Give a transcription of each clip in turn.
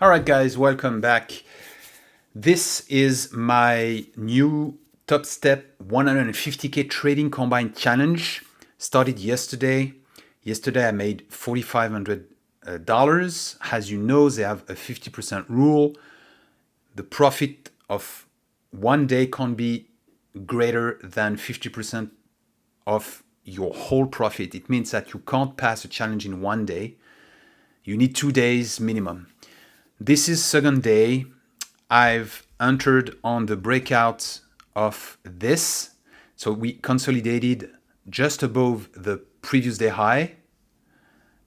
All right, guys, welcome back. This is my new Topstep 150K trading combined challenge. Started yesterday. Yesterday I made $4,500. As you know, they have a 50% rule. The profit of one day can't be greater than 50% of your whole profit. It means that you can't pass a challenge in one day. You need 2 days minimum. This is second day. I've entered on the breakout of this. So we consolidated just above the previous day high.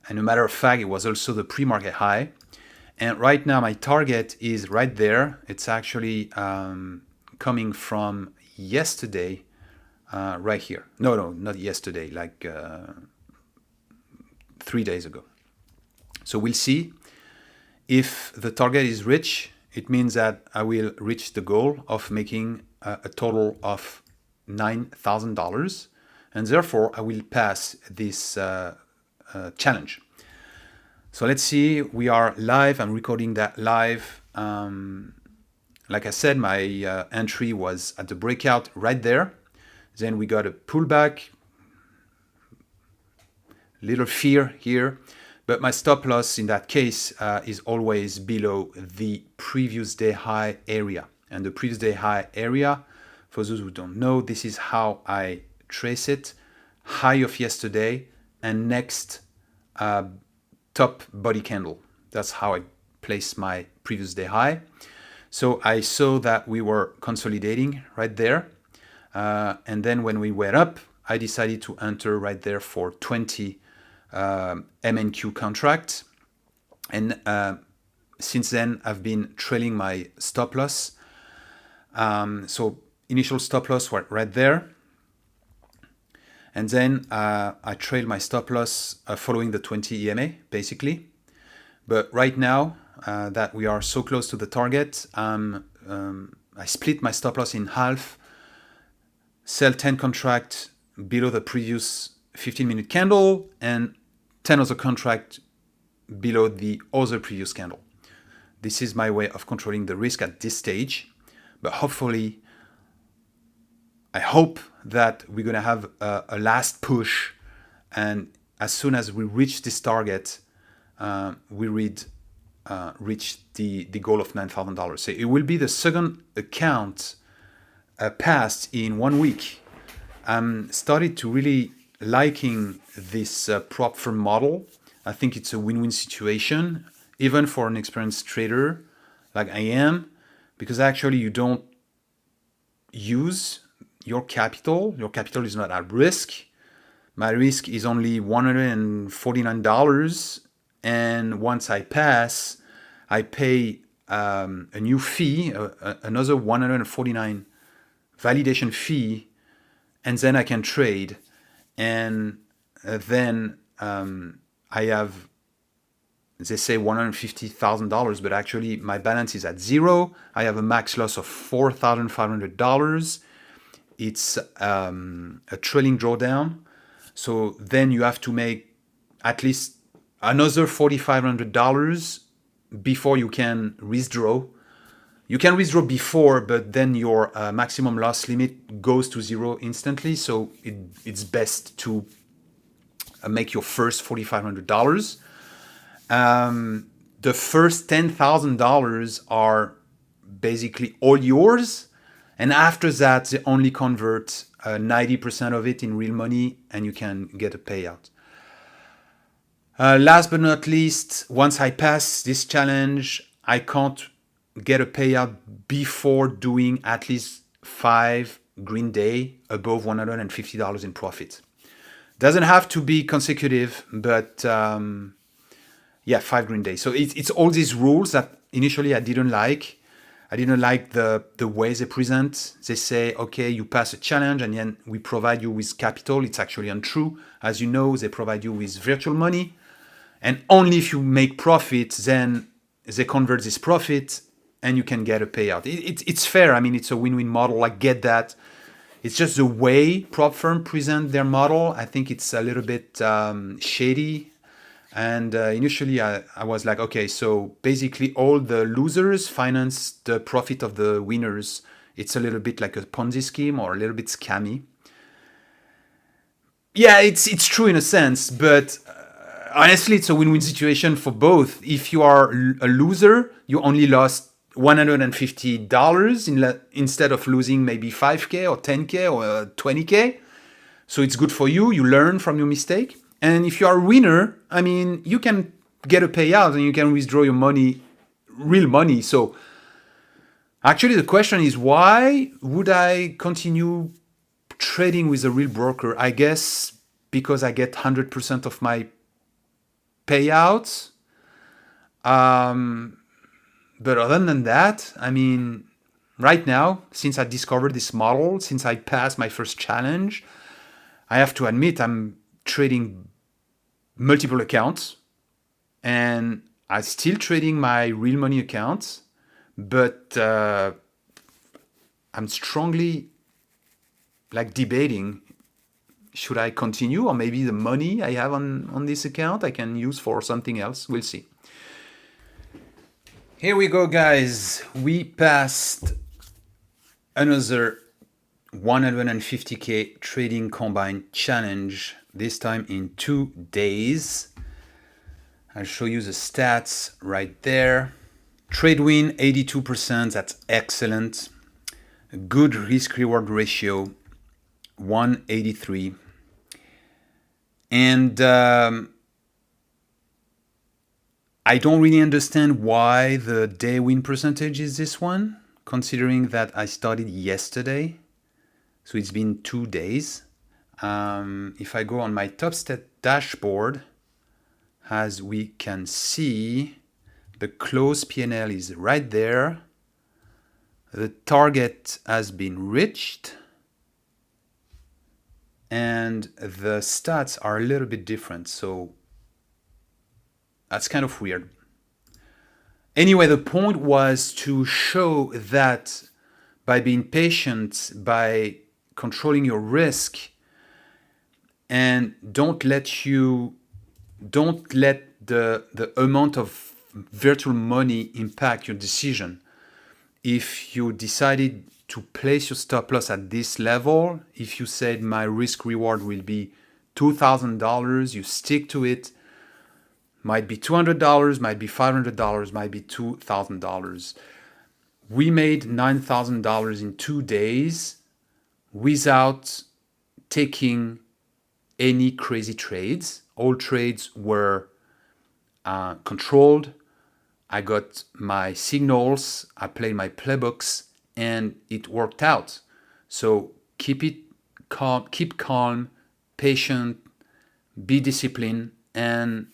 And a matter of fact, it was also the pre-market high. And right now my target is right there. It's actually coming from yesterday, right here. No, not yesterday, like 3 days ago. So we'll see. If the target is reached, it means that I will reach the goal of making a total of $9,000, and therefore I will pass this challenge. So let's see, we are live. I'm recording that live. Like I said, my entry was at the breakout right there. Then we got a pullback, little fear here. But my stop loss in that case is always below the previous day high area. And the previous day high area, for those who don't know, this is how I trace it. High of yesterday and next top body candle. That's how I place my previous day high. So I saw that we were consolidating right there. And then when we went up, I decided to enter right there for 20 MNQ contract, and since then I've been trailing my stop loss. So initial stop loss were right there, and then I trailed my stop loss following the 20 EMA basically. But right now that we are so close to the target, I split my stop loss in half, sell 10 contract below the previous 15-minute candle and 10 other contract below the other previous candle. This is my way of controlling the risk at this stage. But hopefully, I hope that we're going to have a last push. And as soon as we reach this target, we reach the goal of $9,000. So it will be the second account passed in 1 week. I'm started to really liking this prop firm model. I think it's a win-win situation, even for an experienced trader like I am, because actually you don't use your capital. Your capital is not at risk. My risk is only $149, and once I pass, I pay a new fee, another $149 validation fee, and then I can trade. And then I have, they say $150,000, but actually my balance is at zero. I have a max loss of $4,500. It's a trailing drawdown. So then you have to make at least another $4,500 before you can withdraw. You can withdraw before, but then your maximum loss limit goes to zero instantly. So it's best to make your first $4,500. The first $10,000 are basically all yours. And after that, they only convert 90% of it in real money, and you can get a payout. Last but not least, once I pass this challenge, I can't get a payout before doing at least 5 green day above $150 in profit. Doesn't have to be consecutive, but 5 green days. So it's all these rules that initially I didn't like. I didn't like the way they present. They say, okay, you pass a challenge and then we provide you with capital. It's actually untrue. As you know, they provide you with virtual money. And only if you make profit, then they convert this profit and you can get a payout. It's fair. I mean, it's a win-win model. I get that. It's just the way prop firm present their model. I think it's a little bit shady. And initially, I was like, okay, so basically all the losers finance the profit of the winners. It's a little bit like a Ponzi scheme or a little bit scammy. Yeah, it's true in a sense, but honestly, it's a win-win situation for both. If you are a loser, you only lost $150 instead of losing maybe 5K or 10K or 20K. So it's good for you. You learn from your mistake. And if you are a winner, I mean, you can get a payout and you can withdraw your money, real money. So actually, the question is, why would I continue trading with a real broker? I guess because I get 100% of my payouts. But other than that, I mean, right now, since I discovered this model, since I passed my first challenge, I have to admit I'm trading multiple accounts and I'm still trading my real money accounts, but I'm strongly like debating, should I continue, or maybe the money I have on this account I can use for something else. We'll see. Here we go, guys. We passed another 150K trading combined challenge, this time in 2 days. I'll show you the stats right there. Trade win 82%, that's excellent. Good risk reward ratio 183. And I don't really understand why the day win percentage is this one, considering that I started yesterday. So it's been 2 days. If I go on my Topstep dashboard, as we can see, the close P&L is right there. The target has been reached. And the stats are a little bit different. So that's kind of weird. Anyway, the point was to show that by being patient, by controlling your risk, and don't let the amount of virtual money impact your decision. If you decided to place your stop loss at this level, if you said my risk reward will be $2,000, you stick to it. Might be $200, might be $500, might be $2,000. We made $9,000 in 2 days without taking any crazy trades. All trades were controlled. I got my signals, I played my playbooks, and it worked out. So keep calm, patient, be disciplined, and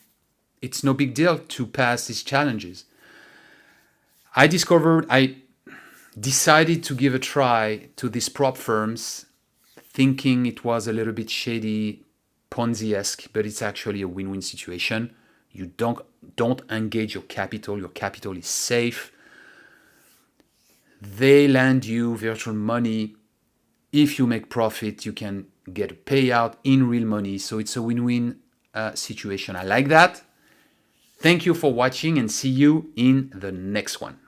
it's no big deal to pass these challenges. I decided to give a try to these prop firms, thinking it was a little bit shady, Ponzi-esque, but it's actually a win-win situation. You don't engage your capital. Your capital is safe. They lend you virtual money. If you make profit, you can get a payout in real money. So it's a win-win situation. I like that. Thank you for watching and see you in the next one.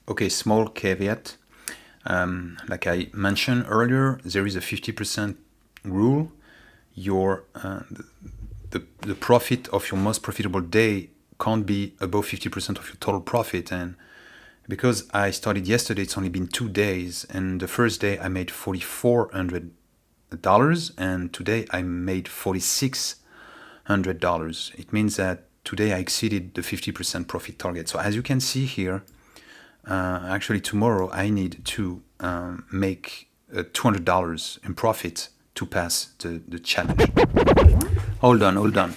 Okay, small caveat. Like I mentioned earlier, there is a 50% rule. The profit of your most profitable day can't be above 50% of your total profit. And because I started yesterday, it's only been 2 days. And the first day I made $4,400, and today I made $4,600. It means that today I exceeded the 50% profit target. So as you can see here, actually tomorrow I need to make $200 in profit to pass the challenge. Hold on.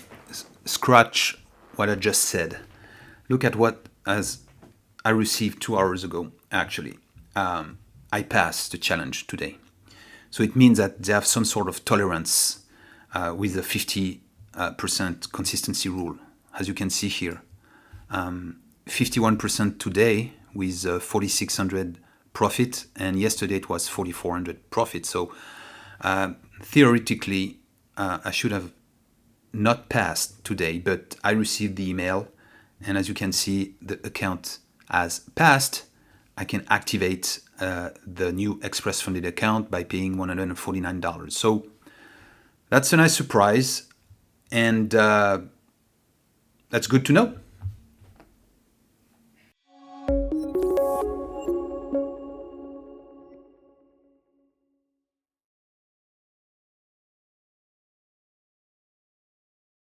Scratch what I just said. Look at what I received 2 hours ago. Actually, I passed the challenge today. So it means that they have some sort of tolerance with the 50% consistency rule. As you can see here, 51% today with 4,600 profit, and yesterday it was 4,400 profit. So theoretically, I should have not passed today, but I received the email, and as you can see, the account has passed. I can activate the new Express Funded account by paying $149. So that's a nice surprise, and that's good to know.